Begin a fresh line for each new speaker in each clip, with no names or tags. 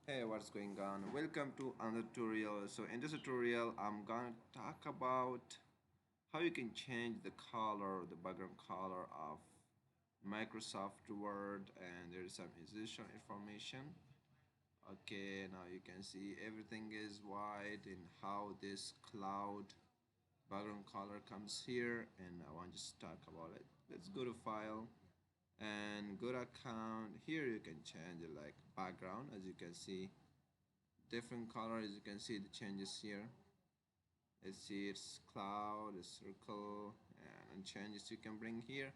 Hey, what's going on? Welcome to another tutorial. So in this tutorial, I'm gonna talk about how you can change the color, the background color of Microsoft Word, and there is some additional information. Okay, now you can see everything is white and how this cloud background color comes here, and I want to just talk about it. Let's go to File and go to Account. Here you can change it like background, as you can see different color. As you can see the changes here. Let's see, it's cloud, a circle, and changes you can bring here,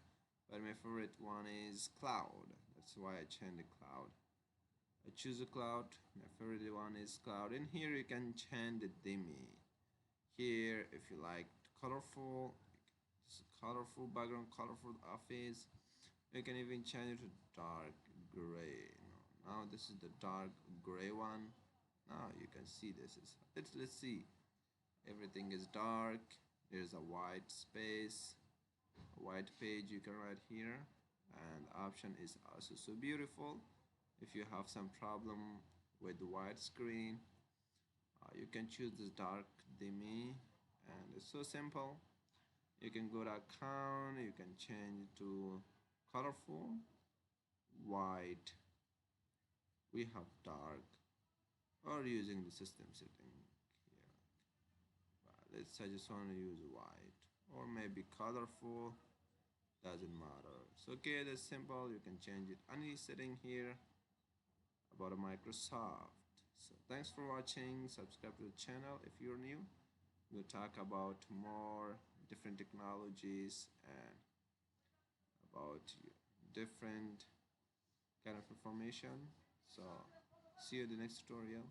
but my favorite one is cloud. That's why I change the cloud. I choose a cloud. My favorite one is cloud. In here you can change the theme. Here if you like colorful, colorful background, colorful office, you can even change it to dark gray. Now this is the dark gray one. Now you can see this is, let's see, everything is dark. There's a white space, a white page you can write here, and the option is also so beautiful. If you have some problem with the white screen, you can choose this dark theme, and it's so simple. You can go to account, you can change it to colorful, white, we have dark, or using the system setting here. But let's, I just want to use white, or maybe colorful, doesn't matter. So okay, that's simple. You can change it any setting here about a Microsoft. So thanks for watching. Subscribe to the channel if you're new. We'll talk about more different technologies and about different kind of information. So see you in the next tutorial.